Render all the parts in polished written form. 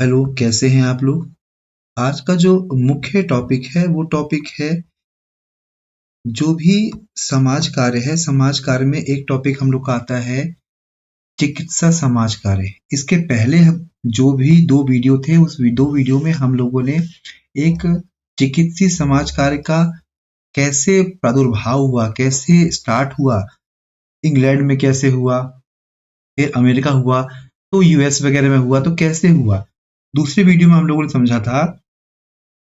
Hello, कैसे हैं आप लोग? आज का जो मुख्य टॉपिक है वो टॉपिक है जो भी समाज कार्य है। समाज कार्य में एक टॉपिक हम लोग का आता है चिकित्सा समाज कार्य। इसके पहले हम जो भी दो वीडियो थे उस दो वीडियो में हम लोगों ने एक चिकित्सीय समाज कार्य का कैसे प्रादुर्भाव हुआ, कैसे स्टार्ट हुआ, इंग्लैंड में कैसे हुआ, फिर अमेरिका हुआ, तो यूएस वगैरह में हुआ, तो कैसे हुआ। दूसरी वीडियो में हम लोगों ने समझा था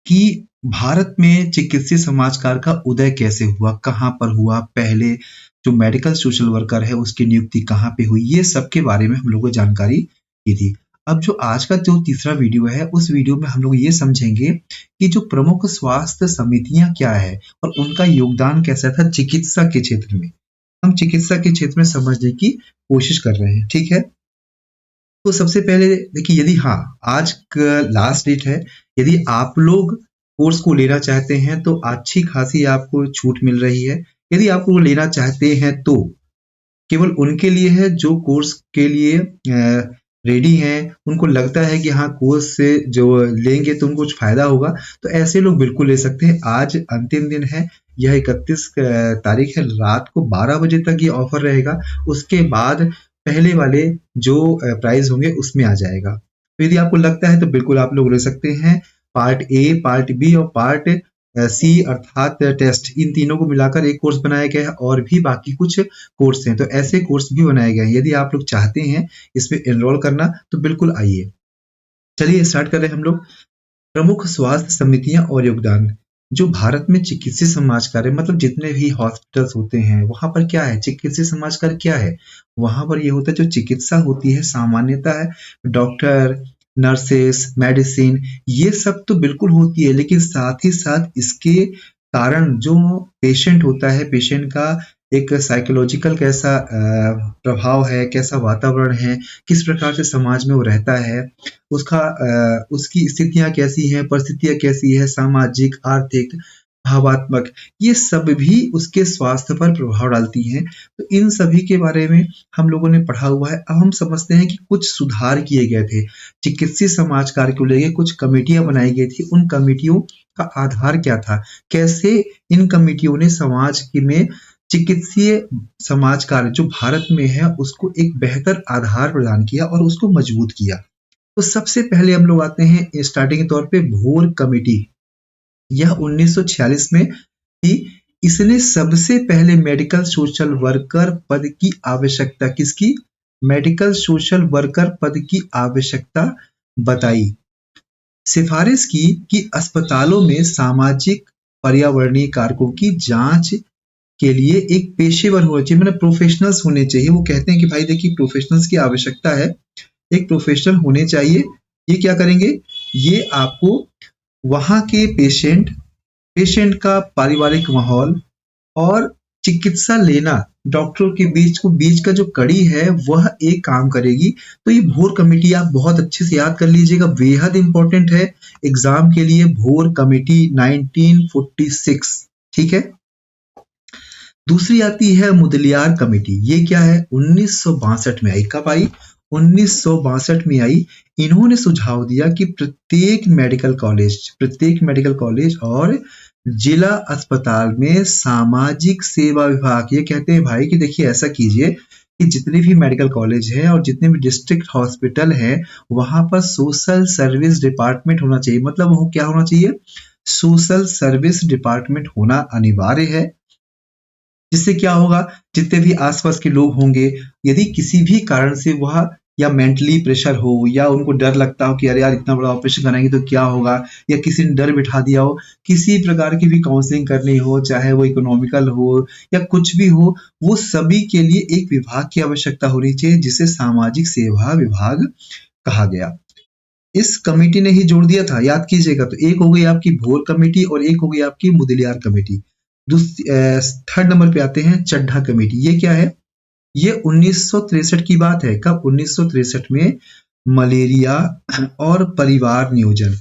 कि भारत में चिकित्सीय समाजकार का उदय कैसे हुआ, कहाँ पर हुआ, पहले जो मेडिकल सोशल वर्कर है उसकी नियुक्ति कहाँ पे हुई, ये सब के बारे में हम लोगों को जानकारी की थी। अब जो आज का जो तीसरा वीडियो है उस वीडियो में हम लोग ये समझेंगे कि जो प्रमुख स्वास्थ्य समितियां क्या है और उनका योगदान कैसा था चिकित्सा के क्षेत्र में। हम चिकित्सा के क्षेत्र में समझने की कोशिश कर रहे हैं, ठीक है। तो सबसे पहले देखिए, यदि हाँ, आज का लास्ट डेट है, यदि आप लोग कोर्स को लेना चाहते हैं तो अच्छी खासी आपको छूट मिल रही है। यदि आप वो लेना चाहते हैं तो केवल उनके लिए है जो कोर्स के लिए रेडी हैं, उनको लगता है कि हाँ कोर्स से जो लेंगे तो उनको कुछ फायदा होगा, तो ऐसे लोग बिल्कुल ले सकते हैं। आज अंतिम दिन है, यह 31 तारीख है, रात को 12 बजे तक ये ऑफर रहेगा। उसके बाद पहले वाले जो प्राइस होंगे उसमें आ जाएगा। तो यदि आपको लगता है तो बिल्कुल आप लोग ले सकते हैं। पार्ट ए, पार्ट बी और पार्ट सी अर्थात टेस्ट, इन तीनों को मिलाकर एक कोर्स बनाया गया है और भी बाकी कुछ कोर्स हैं, तो ऐसे कोर्स भी बनाए गए हैं। यदि आप लोग चाहते हैं इसमें एनरोल करना तो बिल्कुल आइए। चलिए स्टार्ट कर रहे हैं हम लोग। प्रमुख स्वास्थ्य समितियां और योगदान। जो भारत में चिकित्सीय समाज कार्य मतलब जितने भी हॉस्पिटल्स होते हैं वहां पर क्या है, चिकित्सीय समाज कार्य क्या है। वहां पर ये होता है जो चिकित्सा होती है, सामान्यता है डॉक्टर, नर्सेस, मेडिसिन, ये सब तो बिल्कुल होती है, लेकिन साथ ही साथ इसके कारण जो पेशेंट होता है, पेशेंट का एक साइकोलॉजिकल कैसा प्रभाव है, कैसा वातावरण है, किस प्रकार से समाज में वो रहता है, उसका उसकी स्थितियाँ कैसी हैं, परिस्थितियाँ कैसी है, सामाजिक, आर्थिक, भावात्मक, ये सब भी उसके स्वास्थ्य पर प्रभाव डालती हैं। तो इन सभी के बारे में हम लोगों ने पढ़ा हुआ है। अब हम समझते हैं कि कुछ सुधार किए गए थे चिकित्सीय समाज कार्य को लेकर, कुछ कमेटियां बनाई गई थी। उन कमेटियों का आधार क्या था, कैसे इन कमेटियों ने समाज में चिकित्सीय समाज कार्य जो भारत में है उसको एक बेहतर आधार प्रदान किया और उसको मजबूत किया। तो सबसे पहले हम लोग आते हैं स्टार्टिंग के तौर पे भोर कमेटी। यह 1946 में थी। इसने सबसे पहले मेडिकल सोशल वर्कर पद की आवश्यकता, किसकी, मेडिकल सोशल वर्कर पद की आवश्यकता बताई। सिफारिश की कि अस्पतालों में सामाजिक पर्यावरणीय कारकों की जांच के लिए एक पेशेवर होना चाहिए, मतलब प्रोफेशनल्स होने चाहिए। वो कहते हैं कि भाई देखिए प्रोफेशनल्स की आवश्यकता है, एक प्रोफेशनल होने चाहिए। ये क्या करेंगे, ये आपको वहाँ के पेशेंट, पेशेंट का पारिवारिक माहौल और चिकित्सा लेना, डॉक्टरों के बीच का जो कड़ी है वह एक काम करेगी। तो ये भोर कमेटी आप बहुत अच्छे से याद कर लीजिएगा, बेहद इंपॉर्टेंट है एग्जाम के लिए। भोर कमेटी 1946, ठीक है। दूसरी आती है मुदलियार कमेटी। ये क्या है, 1962 में आई। कब आई, 1962 में आई। इन्होंने सुझाव दिया कि प्रत्येक मेडिकल कॉलेज और जिला अस्पताल में सामाजिक सेवा विभाग, ये कहते हैं भाई कि देखिए ऐसा कीजिए कि जितने भी मेडिकल कॉलेज हैं और जितने भी डिस्ट्रिक्ट हॉस्पिटल हैं वहां पर सोशल सर्विस डिपार्टमेंट होना चाहिए। मतलब वो क्या होना चाहिए, सोशल सर्विस डिपार्टमेंट होना अनिवार्य है। जिससे क्या होगा, जितने भी आसपास के लोग होंगे, यदि किसी भी कारण से वह या मेंटली प्रेशर हो या उनको डर लगता हो कि अरे यार इतना बड़ा ऑपरेशन कराएंगे तो क्या होगा, या किसी ने डर बिठा दिया हो, किसी प्रकार की भी काउंसलिंग करनी हो, चाहे वो इकोनॉमिकल हो या कुछ भी हो, वो सभी के लिए एक विभाग की आवश्यकता होनी चाहिए जिसे सामाजिक सेवा विभाग कहा गया। इस कमेटी ने ही जोड़ दिया था, याद कीजिएगा। तो एक हो गई आपकी भोर कमेटी और एक हो गई आपकी मुदलियार कमेटी। थर्ड नंबर पे आते हैं चड्ढा कमेटी। ये क्या है, ये 1963 की बात है। कब, 1963 में मलेरिया और परिवार नियोजन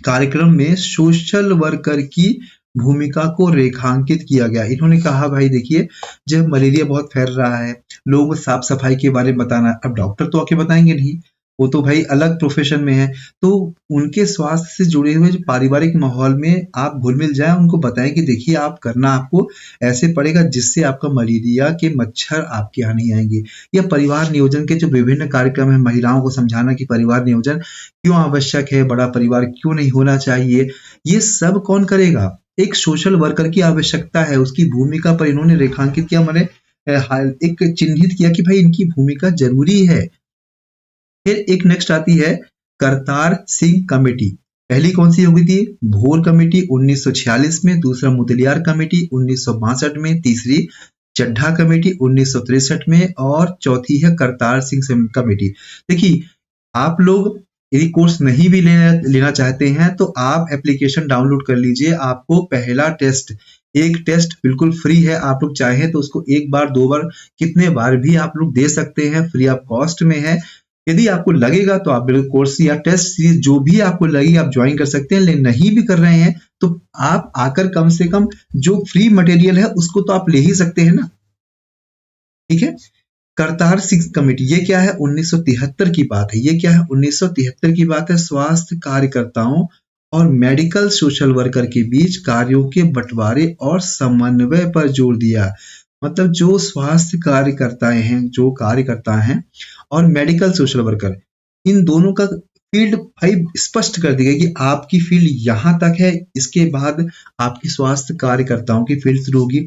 कार्यक्रम में सोशल वर्कर की भूमिका को रेखांकित किया गया। इन्होंने कहा भाई देखिए जब मलेरिया बहुत फैल रहा है, लोगों को साफ सफाई के बारे में बताना, अब डॉक्टर तो आके बताएंगे नहीं, वो तो भाई अलग प्रोफेशन में है। तो उनके स्वास्थ्य से जुड़े हुए जो पारिवारिक माहौल में आप घुल-मिल जाएँ, उनको बताएँ कि देखिए आप करना आपको ऐसे पड़ेगा जिससे आपका मलेरिया के मच्छर आपके यहाँ नहीं आएँगे। या परिवार नियोजन के जो विभिन्न कार्यक्रम हैं, महिलाओं को समझाना कि परिवार नियोजन क्यों आवश्यक है, बड़ा परिवार क्यों नहीं होना चाहिए, ये सब कौन करेगा? एक सोशल वर्कर की आवश्यकता है, उसकी भूमिका पर इन्होंने रेखांकित किया, मैंने एक चिन्हित किया कि भाई इनकी भूमिका ज़रूरी है। फिर एक नेक्स्ट आती है करतार सिंह कमेटी। पहली कौन सी होगी थी? भोर कमेटी 1946 में, दूसरा मुदलियार कमेटी 1962 में, तीसरी चड्ढा कमेटी 1963 में और चौथी है करतार सिंह कमेटी। देखिए, आप लोग यदि कोर्स नहीं भी लेना चाहते हैं तो आप एप्लीकेशन डाउनलोड कर लीजिए। आपको पहला टेस्ट, एक टेस्ट बिल्कुल फ्री है। आप लोग चाहें तो उसको एक बार, दो बार, कितने बार भी आप लोग दे सकते हैं, फ्री ऑफ कॉस्ट में है। यदि आपको लगेगा तो आप बिल्कुल कोर्स या टेस्ट सीरीज जो भी आपको लगे आप ज्वाइन कर सकते हैं। लेकिन नहीं भी कर रहे हैं तो आप आकर कम से कम जो फ्री मटेरियल है उसको तो आप ले ही सकते हैं ना। ठीक है। करतार सिंह कमेटी, ये क्या है? 1973 की बात है। ये क्या है? 1973 की बात है। स्वास्थ्य कार्यकर्ताओं और मेडिकल सोशल वर्कर के बीच कार्यों के बंटवारे और समन्वय पर जोर दिया। मतलब जो स्वास्थ्य कार्यकर्ताएं हैं, जो कार्यकर्ता हैं और मेडिकल सोशल वर्कर, इन दोनों का फील्ड भाई स्पष्ट कर दी गई कि आपकी फील्ड यहाँ तक है, इसके बाद आपकी स्वास्थ्य कार्यकर्ताओं की फील्ड शुरू होगी।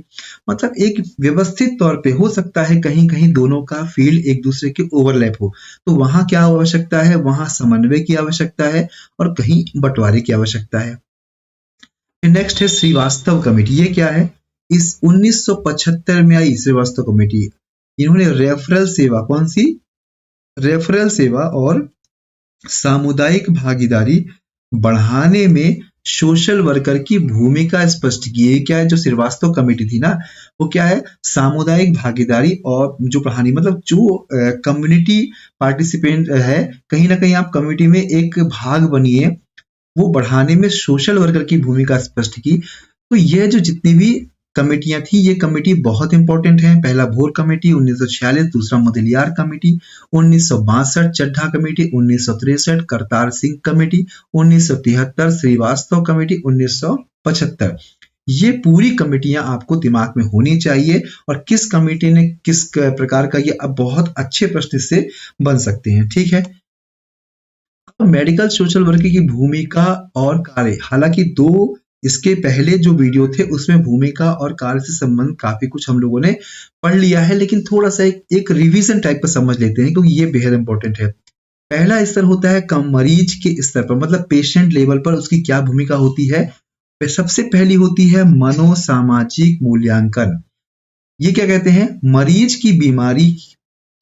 मतलब एक व्यवस्थित तौर पे हो सकता है कहीं कहीं दोनों का फील्ड एक दूसरे के ओवरलैप हो, तो वहां क्या आवश्यकता है? वहां समन्वय की आवश्यकता है और कहीं बंटवारे की आवश्यकता है। नेक्स्ट है श्रीवास्तव कमेटी। ये क्या है? इस 1975 में आई श्रीवास्तव कमेटी। इन्होंने रेफरल सेवा, कौन सी? रेफरल सेवा और सामुदायिक भागीदारी बढ़ाने में सोशल वर्कर की भूमिका स्पष्ट की है। क्या है? जो श्रीवास्तव कमेटी थी ना, वो क्या है? सामुदायिक भागीदारी और जो बढ़ानी, मतलब जो कम्युनिटी पार्टिसिपेंट है, कहीं ना कहीं आप कम्युनिटी में एक भाग बनिए, वो बढ़ाने में सोशल वर्कर की भूमिका स्पष्ट की। तो ये जो जितनी भी कमेटियां थी, ये कमेटी बहुत इंपॉर्टेंट है। पहला भोर कमेटी 1946, दूसरा Mudaliar committee 1962, Chadha committee 1963, Kartar Singh committee 1973, Srivastava committee 1975। ये पूरी कमेटियां आपको दिमाग में होनी चाहिए और किस कमेटी ने किस प्रकार का, ये अब बहुत अच्छे प्रश्न से बन सकते हैं। ठीक है। मेडिकल सोशल वर्कर की भूमिका और कार्य, हालांकि दो इसके पहले जो वीडियो थे उसमें भूमिका और कार्य से संबंध काफी कुछ हम लोगों ने पढ़ लिया है, लेकिन थोड़ा सा एक रिवीजन टाइप का समझ लेते हैं क्योंकि ये बेहद इंपॉर्टेंट है। पहला स्तर होता है कम मरीज के स्तर पर, मतलब पेशेंट लेवल पर उसकी क्या भूमिका होती है। सबसे पहली होती है मनोसामाजिक मूल्यांकन। ये क्या कहते हैं? मरीज की बीमारी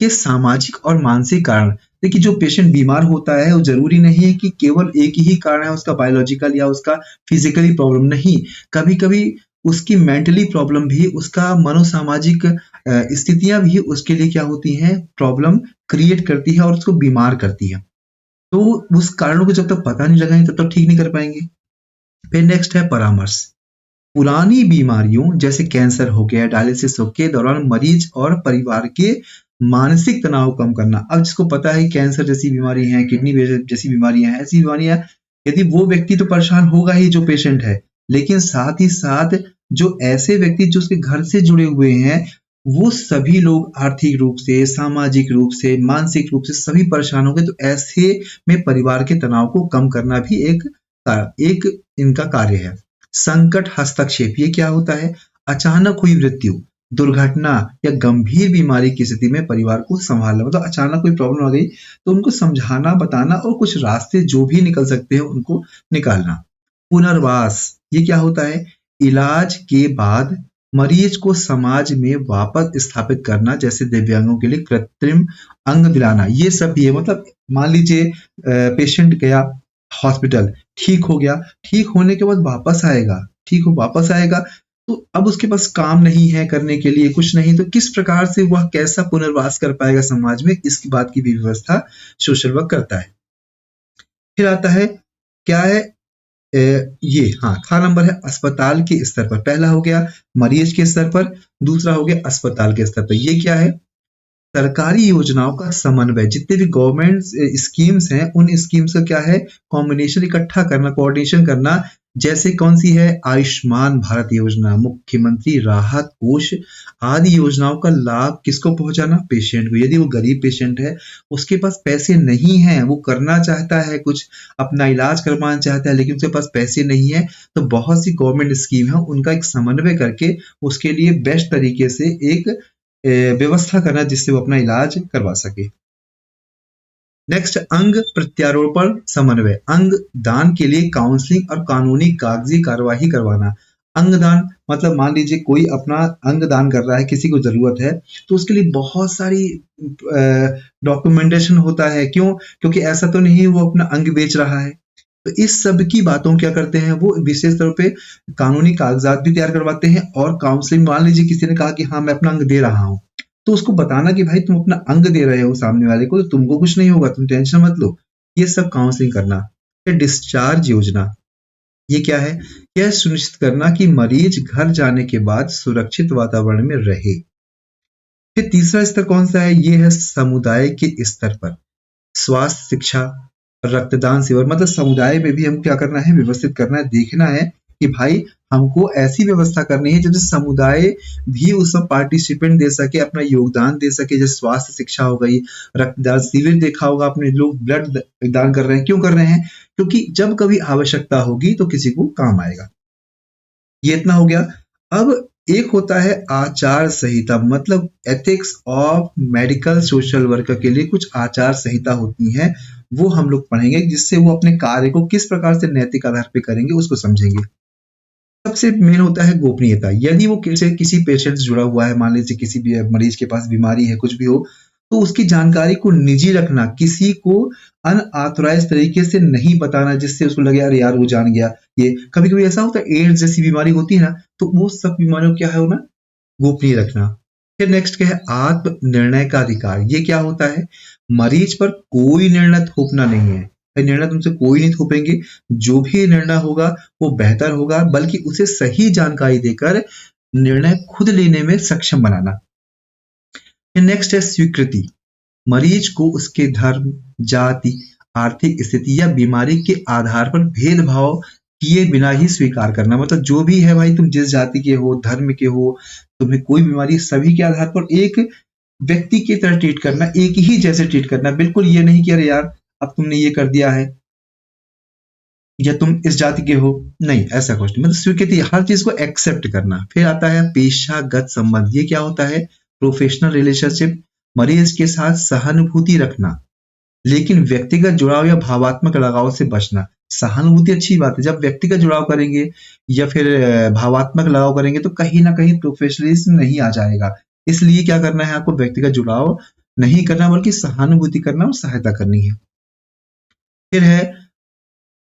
के सामाजिक और मानसिक कारण। देखिए, जो पेशेंट बीमार होता है वो जरूरी नहीं है कि केवल एक ही कारण है उसका, बायोलॉजिकल या उसका फिजिकली प्रॉब्लम नहीं। कभी कभी उसकी मेंटली प्रॉब्लम भी, उसका मनोसामाजिक स्थितियां भी उसके लिए क्या होती हैं? प्रॉब्लम क्रिएट करती है और उसको बीमार करती है। तो उस कारणों को जब तक पता नहीं लगाएंगे तब तक ठीक नहीं कर पाएंगे। फिर नेक्स्ट है परामर्श। पुरानी बीमारियों जैसे कैंसर हो गया, डायलिसिस हो के दौरान मरीज और परिवार के मानसिक तनाव कम करना। अब जिसको पता है कैंसर जैसी बीमारी है, किडनी जैसी बीमारियां हैं, ऐसी बीमारियां, यदि वो व्यक्ति तो परेशान होगा ही जो पेशेंट है, लेकिन साथ ही साथ जो ऐसे व्यक्ति जो उसके घर से जुड़े हुए हैं, वो सभी लोग आर्थिक रूप से, सामाजिक रूप से, मानसिक रूप से सभी परेशान होंगे। तो ऐसे में परिवार के तनाव को कम करना भी एक इनका कार्य है। संकट हस्तक्षेप, ये क्या होता है? अचानक हुई मृत्यु, दुर्घटना या गंभीर बीमारी की स्थिति में परिवार को संभालना, मतलब अचानक कोई प्रॉब्लम आ गई तो उनको समझाना, बताना और कुछ रास्ते जो भी निकल सकते हैं उनको निकालना। पुनर्वास, ये क्या होता है? इलाज के बाद मरीज को समाज में वापस स्थापित करना, जैसे दिव्यांगों के लिए कृत्रिम अंग दिलाना, ये सब भी है। मतलब मान लीजिए पेशेंट गया हॉस्पिटल, ठीक हो गया, ठीक होने के बाद वापस आएगा, ठीक हो वापस आएगा, तो अब उसके पास काम नहीं है करने के लिए, कुछ नहीं, तो किस प्रकार से वह कैसा पुनर्वास कर पाएगा समाज में, इसकी बात की भी व्यवस्था सोशल वर्क करता है। फिर आता है क्या है? ये हाँ, खा नंबर है अस्पताल के स्तर पर। पहला हो गया मरीज के स्तर पर, दूसरा हो गया अस्पताल के स्तर पर। ये क्या है? सरकारी योजनाओं का समन्वय, जितने भी गवर्नमेंट स्कीम्स हैं उन स्कीम्स का क्या है, कॉम्बिनेशन इकट्ठा करना, कोऑर्डिनेशन करना। जैसे कौन सी है, आयुष्मान भारत योजना, मुख्यमंत्री राहत कोष आदि योजनाओं का लाभ किसको पहुंचाना, पेशेंट को। यदि वो गरीब पेशेंट है, उसके पास पैसे नहीं है, वो करना चाहता है कुछ, अपना इलाज करवाना चाहता है लेकिन उसके पास पैसे नहीं है, तो बहुत सी गवर्नमेंट स्कीम है उनका एक समन्वय करके उसके लिए बेस्ट तरीके से एक व्यवस्था करना जिससे वो अपना इलाज करवा सके। नेक्स्ट, अंग प्रत्यारोपण समन्वय, अंग दान के लिए काउंसलिंग और कानूनी कागजी कार्यवाही करवाना। अंग दान मतलब मान लीजिए कोई अपना अंग दान कर रहा है, किसी को जरूरत है, तो उसके लिए बहुत सारी डॉक्यूमेंटेशन होता है। क्यों? क्योंकि ऐसा तो नहीं वो अपना अंग बेच रहा है। तो इस सब की बातों क्या करते हैं वो, विशेष तौर पे कानूनी कागजात भी तैयार करवाते हैं और काउंसलिंग। मान लीजिए किसी ने कहा कि हाँ मैं अपना अंग दे रहा हूँ, तो उसको बताना कि भाई तुम अपना अंग दे रहे हो सामने वाले को, तो तुमको कुछ नहीं होगा, तुम टेंशन मत लो। ये सब काउंसलिंग करना। फिर डिस्चार्ज योजना, ये क्या है, यह सुनिश्चित करना कि मरीज घर जाने के बाद सुरक्षित वातावरण में रहे। फिर तीसरा स्तर कौन सा है, ये है समुदाय के स्तर पर स्वास्थ्य शिक्षा रक्तदान शिविर, मतलब समुदाय में भी हम क्या करना है, व्यवस्थित करना है, देखना है कि भाई हमको ऐसी व्यवस्था करनी है जिससे समुदाय भी उसमें पार्टिसिपेंट दे सके, अपना योगदान दे सके। जैसे स्वास्थ्य शिक्षा हो गई, रक्तदान शिविर देखा होगा आपने, लोग ब्लड दान कर रहे हैं, क्यों कर रहे हैं, क्योंकि जब कभी आवश्यकता होगी तो किसी को काम आएगा। ये इतना हो गया। अब एक होता है आचार संहिता, मतलब ethics of medical social worker के लिए कुछ आचार संहिता होती हैं, वो हम लोग पढ़ेंगे जिससे वो अपने कार्य को किस प्रकार से नैतिक आधार पे करेंगे उसको समझेंगे। सबसे मेन होता है गोपनीयता। यदि वो किसी पेशेंट से जुड़ा हुआ है, मान लीजिए किसी भी मरीज के पास बीमारी है, कुछ भी हो, तो उसकी जानकारी को निजी रखना, किसी को अनऑथराइज तरीके से नहीं बताना जिससे उसको लगे यार यार वो जान गया। ये कभी कभी ऐसा होता है, एड्स जैसी बीमारी होती है ना, तो वो सब बीमारियों क्या है ना, गोपनीय रखना। फिर नेक्स्ट क्या है, आत्म निर्णय का अधिकार। ये क्या होता है, मरीज पर कोई निर्णय थोपना नहीं है, निर्णय तुमसे कोई नहीं थोपेंगे, जो भी निर्णय होगा वो बेहतर होगा, बल्कि उसे सही जानकारी देकर निर्णय खुद लेने में सक्षम बनाना। फिर नेक्स्ट है स्वीकृति, मरीज को उसके धर्म, जाति, आर्थिक स्थिति या बीमारी के आधार पर भेदभाव किए बिना ही स्वीकार करना। मतलब जो भी है भाई, तुम जिस जाति के हो, धर्म के हो, तुम्हें कोई बीमारी, सभी के आधार पर एक व्यक्ति की तरह ट्रीट करना, एक ही जैसे ट्रीट करना। बिल्कुल ये नहीं कि अरे यार अब तुमने ये कर दिया है या तुम इस जाति के हो, नहीं, ऐसा कुछ नहीं। मतलब स्वीकृति, हर चीज को एक्सेप्ट करना। फिर आता है पेशागत संबंध। ये क्या होता है, प्रोफेशनल रिलेशनशिप, मरीज के साथ सहानुभूति रखना लेकिन व्यक्तिगत जुड़ाव या भावात्मक लगाव से बचना। सहानुभूति अच्छी बात है, जब व्यक्तिगत जुड़ाव करेंगे या फिर भावात्मक लगाव करेंगे तो कहीं ना कहीं प्रोफेशनलिज्म नहीं आ जाएगा। इसलिए क्या करना है, आपको व्यक्तिगत जुड़ाव नहीं करना बल्कि सहानुभूति करना और सहायता करनी है। फिर है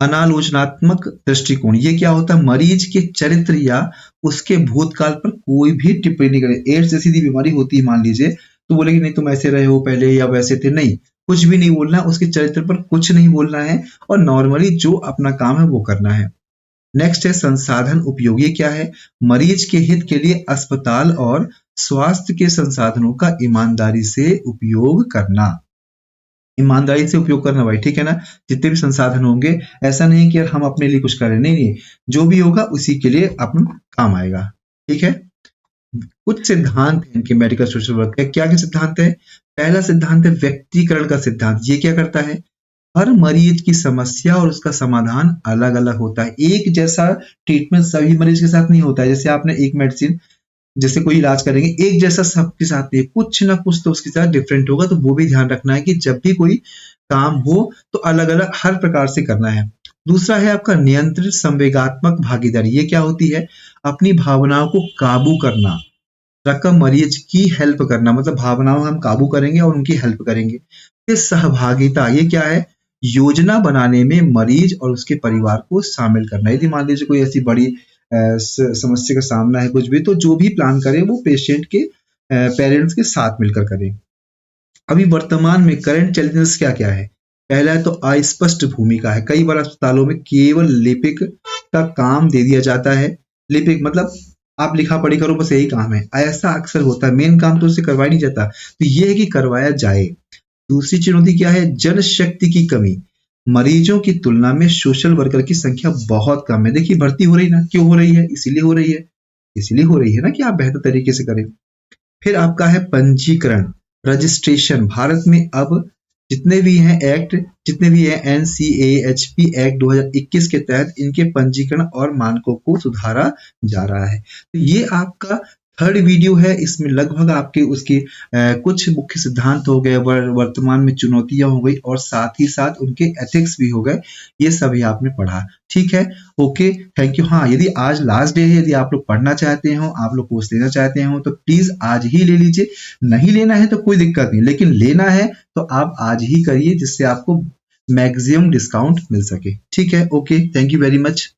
अनालोचनात्मक दृष्टिकोण। ये क्या होता है, मरीज के चरित्र या उसके भूतकाल पर कोई भी टिप्पणी नहीं करे। एड्स जैसी बीमारी होती है मान लीजिए, तो बोलेगी नहीं तुम ऐसे रहे हो पहले या वैसे थे, नहीं, कुछ भी नहीं बोलना, उसके चरित्र पर कुछ नहीं बोलना है और नॉर्मली जो अपना काम है वो करना है। नेक्स्ट है संसाधन उपयोग। ये क्या है, मरीज के हित के लिए अस्पताल और स्वास्थ्य के संसाधनों का ईमानदारी से उपयोग करना। ईमानदारी से उपयोग करना भाई, ठीक है ना। जितने भी संसाधन होंगे, ऐसा नहीं कि यार हम अपने लिए कुछ करें, नहीं नहीं, जो भी होगा उसी के लिए अपन काम आएगा, ठीक है। कुछ सिद्धांत हैं इनके मेडिकल सोशल वर्क के। क्या क्या सिद्धांत है, पहला सिद्धांत है व्यक्तिकरण का सिद्धांत। ये क्या करता है, हर मरीज की समस्या और उसका समाधान अलग अलग होता है। एक जैसा ट्रीटमेंट सभी मरीज के साथ नहीं होता है। जैसे आपने एक मेडिसिन, जैसे कोई इलाज करेंगे, एक जैसा सबके साथ नहीं, कुछ ना कुछ तो उसके साथ डिफरेंट होगा। तो वो भी ध्यान रखना है कि जब भी कोई काम हो तो अलग अलग हर प्रकार से करना है। दूसरा है आपका नियंत्रित संवेगात्मक भागीदारी। ये क्या होती है, अपनी भावनाओं को काबू करना, रकम मरीज की हेल्प करना, मतलब भावनाओं हम काबू करेंगे और उनकी हेल्प करेंगे। फिर सहभागिता, ये क्या है, योजना बनाने में मरीज और उसके परिवार को शामिल करना। यदि मान लीजिए कोई ऐसी बड़ी समस्या का सामना है कुछ भी, तो जो भी प्लान करे वो पेशेंट के पेरेंट्स के साथ मिलकर करें। अभी वर्तमान में करंट चैलेंजेस क्या क्या है, पहला है तो अस्पष्ट भूमिका है। कई बार अस्पतालों में केवल लिपिक का काम दे दिया जाता है। लिपिक मतलब आप लिखा पढ़ी करो, बस यही काम है। ऐसा अक्सर होता है, मेन काम तो उससे करवाया नहीं जाता, तो ये है कि करवाया जाए। दूसरी चुनौती क्या है? जनशक्ति की कमी। मरीजों की तुलना में सोशल वर्कर की संख्या बहुत कम है। देखिए भर्ती हो रही ना, क्यों हो रही है? इसीलिए हो रही है, इसीलिए हो रही है ना कि आप बेहतर तरीके से करें। फिर आपका है पंजीकरण, रजिस्ट्रेशन। भारत में अब जितने भी हैं एक्ट, जितने भी हैं एनसीएएचपी एक्ट 2021 के तहत इनके पंजीकरण और मानकों को सुधारा जा रहा है। तो ये आपका थर्ड वीडियो है। इसमें लगभग आपके उसके कुछ मुख्य सिद्धांत हो गए, वर्तमान में चुनौतियां हो गई, और साथ ही साथ उनके एथिक्स भी हो गए। ये सभी आपने पढ़ा, ठीक है। Okay, thank you. हाँ, यदि आज लास्ट डे है, यदि आप लोग पढ़ना चाहते हो, आप लोग कोर्स लेना चाहते हो, तो प्लीज आज ही ले लीजिए। नहीं लेना है तो कोई दिक्कत नहीं, लेकिन लेना है तो आप आज ही करिए, जिससे आपको मैक्सिमम डिस्काउंट मिल सके। ठीक है, okay, thank you very much.